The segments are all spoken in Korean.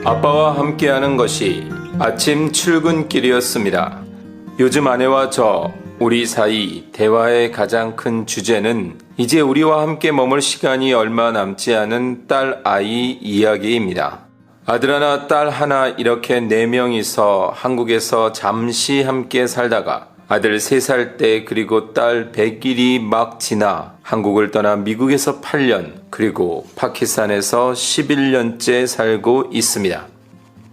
아빠와 함께하는 것이 아침 출근길이었습니다. 요즘 아내와 우리 사이 대화의 가장 큰 주제는 이제 우리와 함께 머물 시간이 얼마 남지 않은 딸 아이 이야기입니다. 아들 하나, 딸 하나 이렇게 4명이서 한국에서 잠시 함께 살다가 아들 3살 때 그리고 딸 100일이 막 지나 한국을 떠나 미국에서 8년 그리고 파키스탄에서 11년째 살고 있습니다.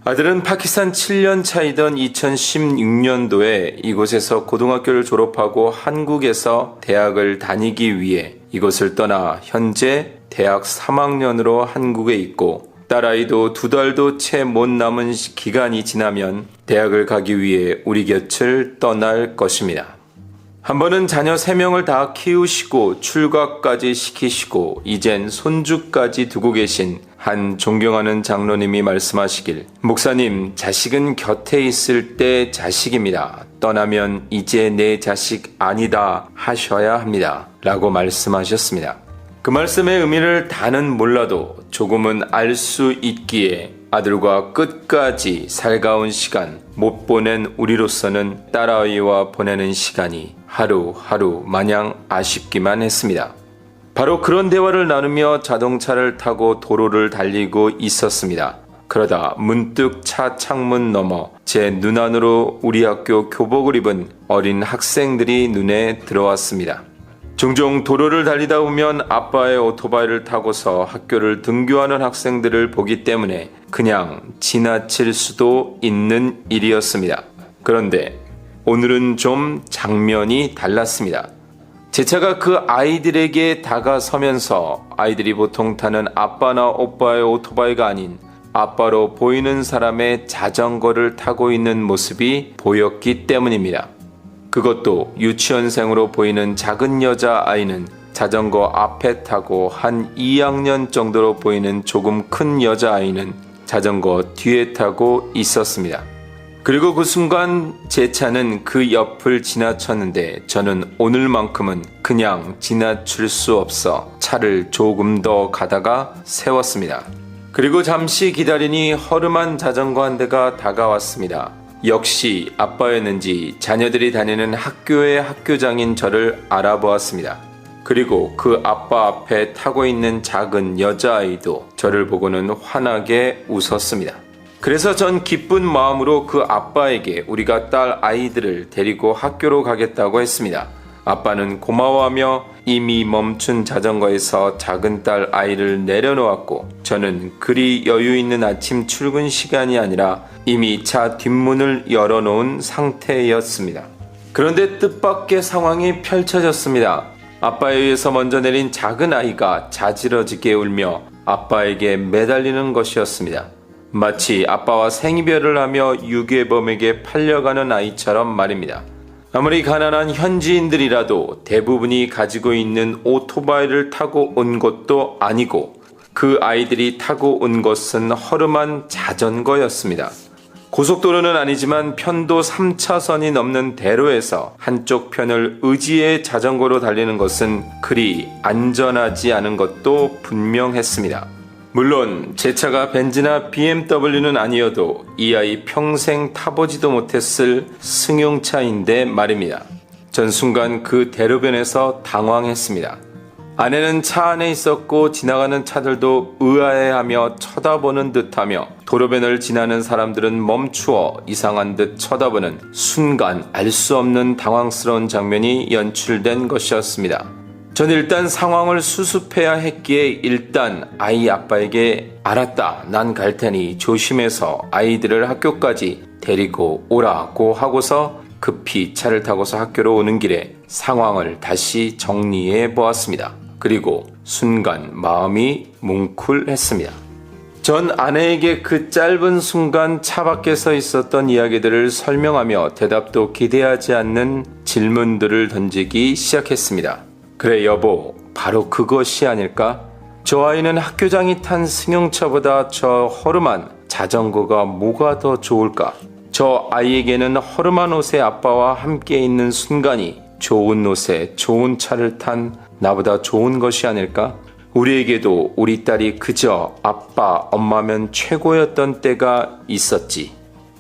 아들은 파키스탄 7년 차이던 2016년도에 이곳에서 고등학교를 졸업하고 한국에서 대학을 다니기 위해 이곳을 떠나 현재 대학 3학년으로 한국에 있고 딸아이도 2달도 채 못 남은 기간이 지나면 대학을 가기 위해 우리 곁을 떠날 것입니다. 한 번은 자녀 3명을 다 키우시고 출가까지 시키시고 이젠 손주까지 두고 계신 한 존경하는 장로님이 말씀하시길, 목사님, 자식은 곁에 있을 때 자식입니다. 떠나면 이제 내 자식 아니다 하셔야 합니다. 라고 말씀하셨습니다. 그 말씀의 의미를 다는 몰라도 조금은 알 수 있기에 아들과 끝까지 살가운 시간 못 보낸 우리로서는 딸아이와 보내는 시간이 하루하루 마냥 아쉽기만 했습니다. 바로 그런 대화를 나누며 자동차를 타고 도로를 달리고 있었습니다. 그러다 문득 차 창문 너머 제 눈안으로 우리 학교 교복을 입은 어린 학생들이 눈에 들어왔습니다. 종종 도로를 달리다 보면 아빠의 오토바이를 타고서 학교를 등교하는 학생들을 보기 때문에 그냥 지나칠 수도 있는 일이었습니다. 그런데 오늘은 좀 장면이 달랐습니다. 제 차가 그 아이들에게 다가서면서 아이들이 보통 타는 아빠나 오빠의 오토바이가 아닌 아빠로 보이는 사람의 자전거를 타고 있는 모습이 보였기 때문입니다. 그것도 유치원생으로 보이는 작은 여자아이는 자전거 앞에 타고 한 2학년 정도로 보이는 조금 큰 여자아이는 자전거 뒤에 타고 있었습니다. 그리고 그 순간 제 차는 그 옆을 지나쳤는데 저는 오늘만큼은 그냥 지나칠 수 없어 차를 조금 더 가다가 세웠습니다. 그리고 잠시 기다리니 허름한 자전거 한 대가 다가왔습니다. 역시 아빠였는지 자녀들이 다니는 학교의 학교장인 저를 알아보았습니다. 그리고 그 아빠 앞에 타고 있는 작은 여자아이도 저를 보고는 환하게 웃었습니다. 그래서 전 기쁜 마음으로 그 아빠에게 우리가 딸 아이들을 데리고 학교로 가겠다고 했습니다. 아빠는 고마워하며 이미 멈춘 자전거에서 작은 딸 아이를 내려놓았고 저는 그리 여유 있는 아침 출근 시간이 아니라 이미 차 뒷문을 열어놓은 상태였습니다. 그런데 뜻밖의 상황이 펼쳐졌습니다. 아빠에 의해서 먼저 내린 작은 아이가 자지러지게 울며 아빠에게 매달리는 것이었습니다. 마치 아빠와 생이별을 하며 유괴범에게 팔려가는 아이처럼 말입니다. 아무리 가난한 현지인들이라도 대부분이 가지고 있는 오토바이를 타고 온 것도 아니고 그 아이들이 타고 온 것은 허름한 자전거였습니다. 고속도로는 아니지만 편도 3차선이 넘는 대로에서 한쪽 편을 의지해 자전거로 달리는 것은 그리 안전하지 않은 것도 분명했습니다. 물론 제 차가 벤츠나 BMW는 아니어도 이 아이 평생 타보지도 못했을 승용차인데 말입니다. 전 순간 그 대로변에서 당황했습니다. 아내는 차 안에 있었고 지나가는 차들도 의아해하며 쳐다보는 듯하며 도로변을 지나는 사람들은 멈추어 이상한 듯 쳐다보는 순간 알 수 없는 당황스러운 장면이 연출된 것이었습니다. 전 일단 상황을 수습해야 했기에 일단 아이 아빠에게 알았다, 난 갈 테니 조심해서 아이들을 학교까지 데리고 오라고 하고서 급히 차를 타고서 학교로 오는 길에 상황을 다시 정리해 보았습니다. 그리고 순간 마음이 뭉클했습니다. 전 아내에게 그 짧은 순간 차 밖에서 있었던 이야기들을 설명하며 대답도 기대하지 않는 질문들을 던지기 시작했습니다. 그래 여보, 바로 그것이 아닐까? 저 아이는 학교장이 탄 승용차보다 저 허름한 자전거가 뭐가 더 좋을까? 저 아이에게는 허름한 옷의 아빠와 함께 있는 순간이 좋은 옷에 좋은 차를 탄 나보다 좋은 것이 아닐까? 우리에게도 우리 딸이 그저 아빠, 엄마면 최고였던 때가 있었지.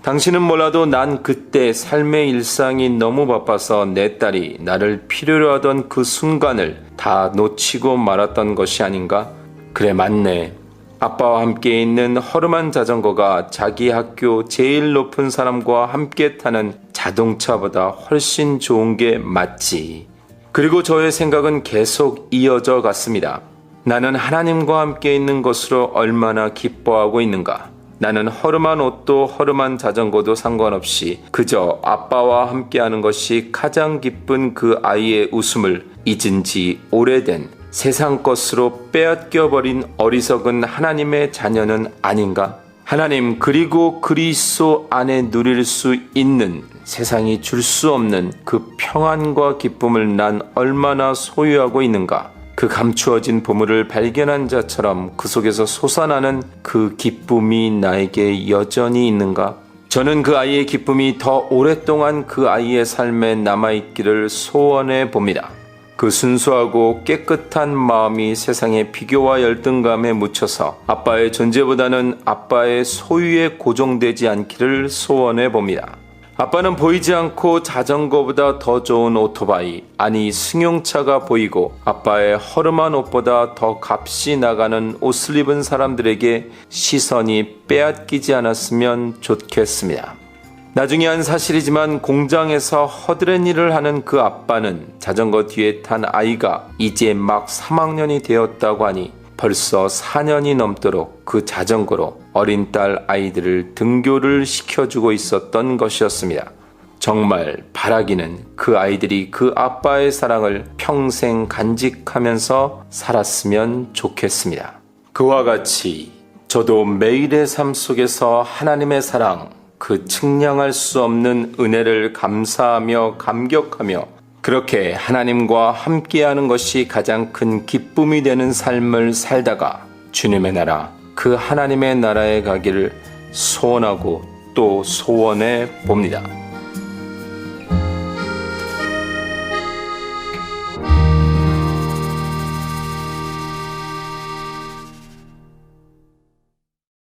당신은 몰라도 난 그때 삶의 일상이 너무 바빠서 내 딸이 나를 필요로 하던 그 순간을 다 놓치고 말았던 것이 아닌가? 그래, 맞네. 아빠와 함께 있는 허름한 자전거가 자기 학교 제일 높은 사람과 함께 타는 자동차보다 훨씬 좋은 게 맞지. 그리고 저의 생각은 계속 이어져 갔습니다. 나는 하나님과 함께 있는 것으로 얼마나 기뻐하고 있는가. 나는 허름한 옷도 허름한 자전거도 상관없이 그저 아빠와 함께하는 것이 가장 기쁜 그 아이의 웃음을 잊은 지 오래된 세상 것으로 빼앗겨버린 어리석은 하나님의 자녀는 아닌가? 하나님 그리고 그리스도 안에 누릴 수 있는 세상이 줄 수 없는 그 평안과 기쁨을 난 얼마나 소유하고 있는가? 그 감추어진 보물을 발견한 자처럼 그 속에서 솟아나는 그 기쁨이 나에게 여전히 있는가? 저는 그 아이의 기쁨이 더 오랫동안 그 아이의 삶에 남아있기를 소원해 봅니다. 그 순수하고 깨끗한 마음이 세상의 비교와 열등감에 묻혀서 아빠의 존재보다는 아빠의 소유에 고정되지 않기를 소원해 봅니다. 아빠는 보이지 않고 자전거보다 더 좋은 오토바이, 아니 승용차가 보이고 아빠의 허름한 옷보다 더 값이 나가는 옷을 입은 사람들에게 시선이 빼앗기지 않았으면 좋겠습니다. 나중에 한 사실이지만 공장에서 허드렛 일을 하는 그 아빠는 자전거 뒤에 탄 아이가 이제 막 3학년이 되었다고 하니 벌써 4년이 넘도록 그 자전거로 어린 딸 아이들을 등교를 시켜주고 있었던 것이었습니다. 정말 바라기는 그 아이들이 그 아빠의 사랑을 평생 간직하면서 살았으면 좋겠습니다. 그와 같이 저도 매일의 삶 속에서 하나님의 사랑, 그 측량할 수 없는 은혜를 감사하며 감격하며 그렇게 하나님과 함께하는 것이 가장 큰 기쁨이 되는 삶을 살다가 주님의 나라, 그 하나님의 나라에 가기를 소원하고 또 소원해 봅니다.